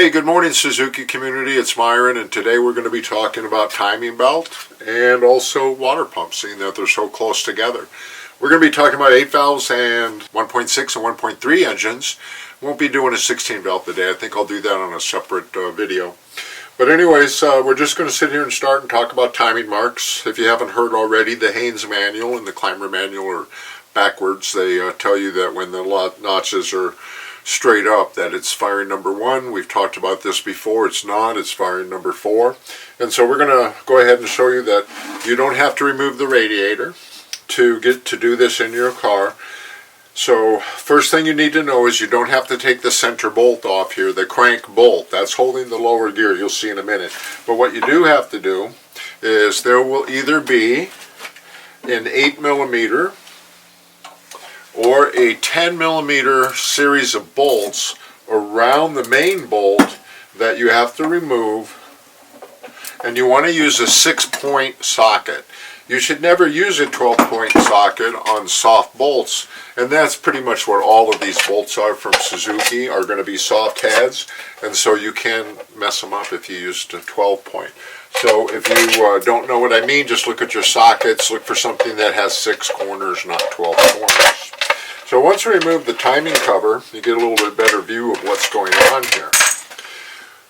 Hey, good morning Suzuki community, it's Myron, and today we're going to be talking about timing belt and also water pumps, seeing that they're so close together. We're going to be talking about 8 valves and 1.6 and 1.3 engines. Won't be doing a 16 valve today. I think I'll do that on a separate video. But anyways, we're just going to sit here and start and talk about timing marks. If you haven't heard already, the Haynes manual and the Climber manual are backwards. They tell you that when the notches are straight up that it's firing number 1. We've talked about this before. It's not. It's firing number 4. And so we're going to go ahead and show you that you don't have to remove the radiator to get to do this in your car. So first thing you need to know is you don't have to take the center bolt off here, the crank bolt. That's holding the lower gear. You'll see in a minute. But what you do have to do is there will either be an 8mm or a 10mm series of bolts around the main bolt that you have to remove, and you want to use a 6-point socket. You should never use a 12-point socket on soft bolts, and that's pretty much what all of these bolts are from Suzuki, are going to be soft heads, and so you can mess them up if you used a 12-point. So if you don't know what I mean, just look at your sockets, look for something that has 6 corners, not 12 corners. So once you remove the timing cover, you get a little bit better view of what's going on here.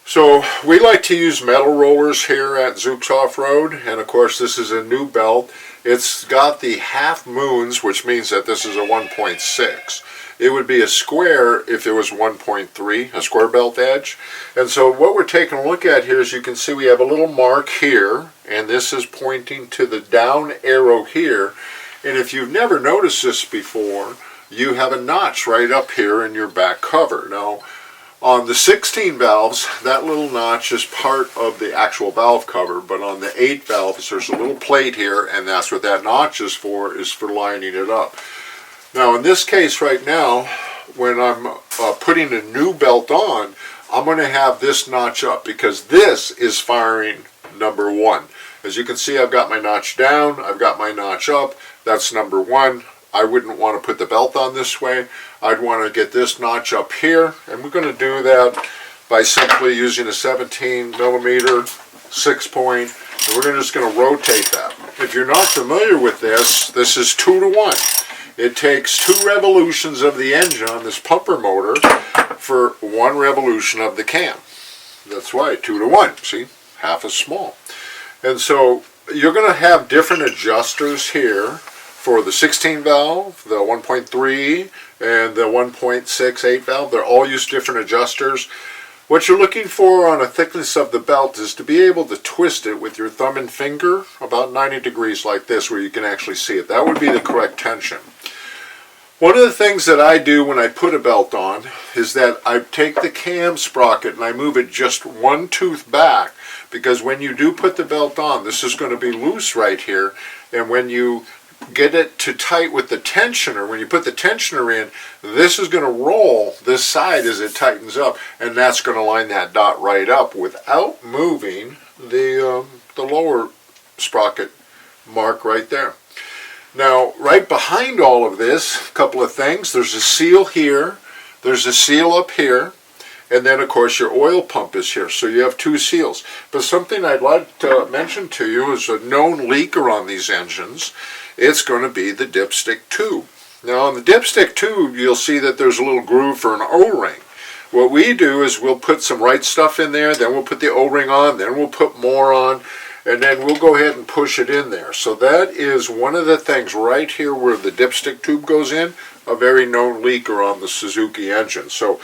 So we like to use metal rollers here at Zuk's Off-Road, and of course this is a new belt. It's got the half moons, which means that this is a 1.6. It would be a square if it was 1.3, a square belt edge. And so what we're taking a look at here is you can see we have a little mark here, and this is pointing to the down arrow here. And if you've never noticed this before, you have a notch right up here in your back cover. Now, on the 16 valves, that little notch is part of the actual valve cover, but on the 8 valves, there's a little plate here, and that's what that notch is for lining it up. Now, in this case right now, when I'm putting a new belt on, I'm going to have this notch up because this is firing number 1. As you can see, I've got my notch down, I've got my notch up, that's number 1. I wouldn't want to put the belt on this way. I'd want to get this notch up here, and we're going to do that by simply using a 17mm 6-point, and we're just going to rotate that. If you're not familiar with this, this is 2 to 1. It takes 2 revolutions of the engine on this pumper motor for 1 revolution of the cam. That's why 2 to 1. See, half as small. And so you're going to have different adjusters here for the 16 valve, the 1.3, and the 1.6 8 valve. They're all use different adjusters. What you're looking for on a thickness of the belt is to be able to twist it with your thumb and finger about 90 degrees like this, where you can actually see it. That would be the correct tension. One of the things that I do when I put a belt on is that I take the cam sprocket and I move it just 1 tooth back, because when you do put the belt on, this is going to be loose right here, and when you get it to tight with the tensioner, when you put the tensioner in, this is going to roll this side as it tightens up, and that's going to line that dot right up without moving the lower sprocket mark right there. Now, right behind all of this, a couple of things. There's a seal here, there's a seal up here, and then of course your oil pump is here, so you have 2 seals. But something I'd like to mention to you is a known leaker on these engines. It's going to be the dipstick tube. Now on the dipstick tube, you'll see that there's a little groove for an O-ring. What we do is we'll put some right stuff in there, then we'll put the O-ring on, then we'll put more on, and then we'll go ahead and push it in there. So that is one of the things right here where the dipstick tube goes in, a very known leaker on the Suzuki engine. So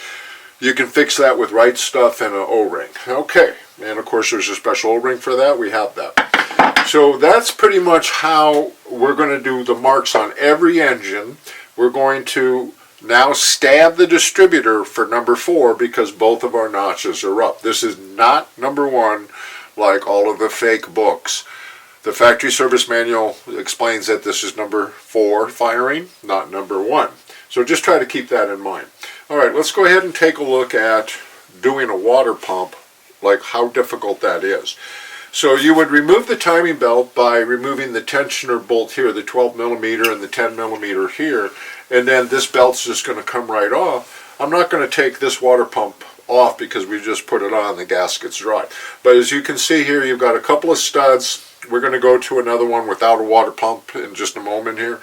you can fix that with right stuff and an O-ring. Okay, and of course there's a special O-ring for that. We have that. So that's pretty much how we're going to do the marks on every engine. We're going to now stab the distributor for number 4 because both of our notches are up. This is not number 1 like all of the fake books. The factory service manual explains that this is number 4 firing, not number 1. So just try to keep that in mind. Alright, let's go ahead and take a look at doing a water pump, like how difficult that is. So you would remove the timing belt by removing the tensioner bolt here, the 12mm and the 10mm here, and then this belt's just going to come right off. I'm not going to take this water pump off because we just put it on, the gasket's dry. But as you can see here, you've got a couple of studs. We're going to go to another one without a water pump in just a moment here.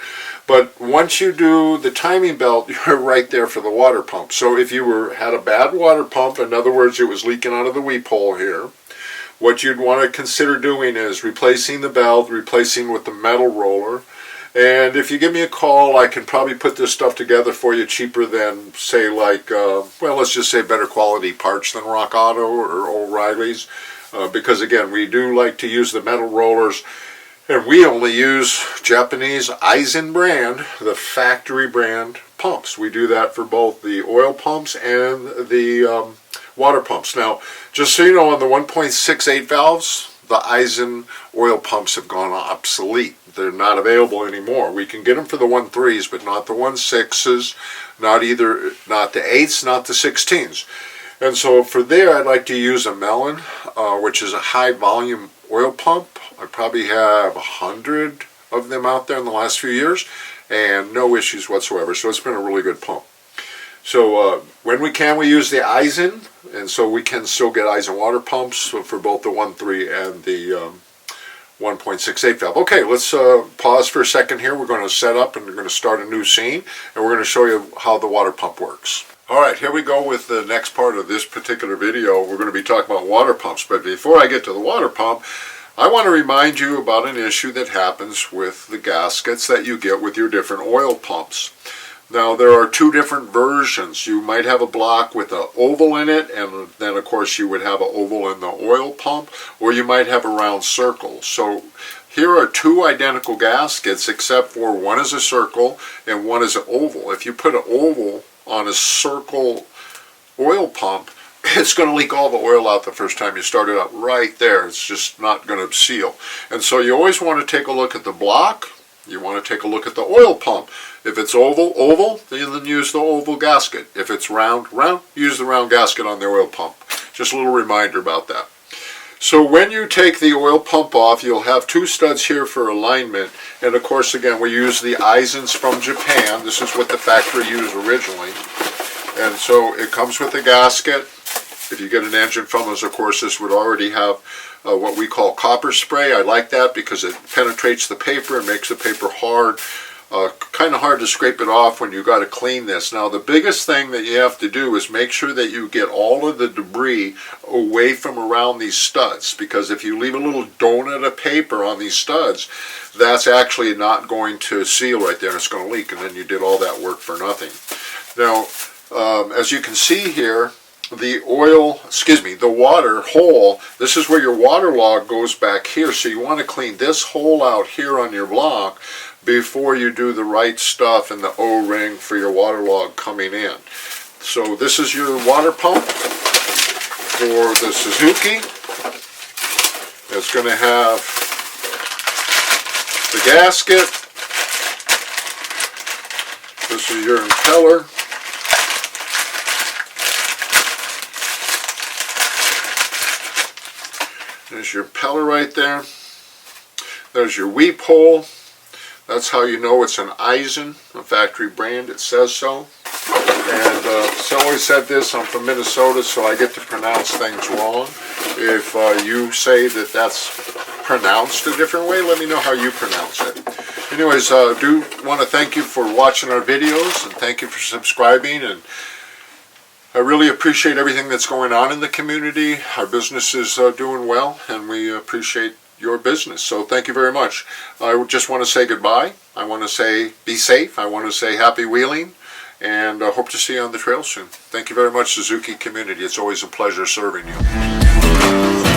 But once you do the timing belt, you're right there for the water pump. So if you had a bad water pump, in other words, it was leaking out of the weep hole here, what you'd want to consider doing is replacing the belt, replacing with the metal roller. And if you give me a call, I can probably put this stuff together for you cheaper than, say, like, well, let's just say better quality parts than Rock Auto or O'Reilly's. Because, again, we do like to use the metal rollers. And we only use Japanese Aisin brand, the factory brand pumps. We do that for both the oil pumps and the water pumps. Now, just so you know, on the 1.68 valves, the Aisin oil pumps have gone obsolete. They're not available anymore. We can get them for the 1.3s, but not the 1.6s, not the 8s, not the 16s. And so for there, I'd like to use a Mellon, which is a high volume oil pump. I probably have 100 of them out there in the last few years, and no issues whatsoever. So it's been a really good pump. So when we can, we use the Aisin, and so we can still get Aisin water pumps for both the 1.3 and the 1.68 valve. Okay, let's pause for a second here. We're going to set up and we're going to start a new scene, and we're going to show you how the water pump works. All right, here we go with the next part of this particular video. We're going to be talking about water pumps, but before I get to the water pump, I want to remind you about an issue that happens with the gaskets that you get with your different oil pumps. Now, there are two different versions. You might have a block with an oval in it, and then, of course, you would have an oval in the oil pump, or you might have a round circle. So here are two identical gaskets, except for one is a circle and one is an oval. If you put an oval on a circle oil pump, it's going to leak all the oil out the first time you start it up right there. It's just not going to seal. And so you always want to take a look at the block. You want to take a look at the oil pump. If it's oval, then use the oval gasket. If it's round, use the round gasket on the oil pump. Just a little reminder about that. So when you take the oil pump off, you'll have two studs here for alignment. And of course, again, we use the Aisins from Japan. This is what the factory used originally. And so it comes with a gasket. If you get an engine from us, of course, this would already have what we call copper spray. I like that because it penetrates the paper and makes the paper hard. Kind of hard to scrape it off when you got to clean this. Now, the biggest thing that you have to do is make sure that you get all of the debris away from around these studs, because if you leave a little donut of paper on these studs, that's actually not going to seal right there, and it's going to leak, and then you did all that work for nothing. Now, as you can see here, the water hole, this is where your water log goes back here, so you want to clean this hole out here on your block before you do the right stuff in the O-ring for your water log coming in. So this is your water pump for the Suzuki. It's going to have the gasket. This is your impeller. There's your impeller right there. There's your weep hole. That's how you know it's an Aisin, a factory brand. It says so. And so I always said this, I'm from Minnesota, so I get to pronounce things wrong. If you say that that's pronounced a different way, let me know how you pronounce it. Anyways, do want to thank you for watching our videos, and thank you for subscribing. And I really appreciate everything that's going on in the community. Our business is doing well, and we appreciate your business. So thank you very much. I just want to say goodbye. I want to say be safe. I want to say happy wheeling, and I hope to see you on the trail soon. Thank you very much, Suzuki community. It's always a pleasure serving you.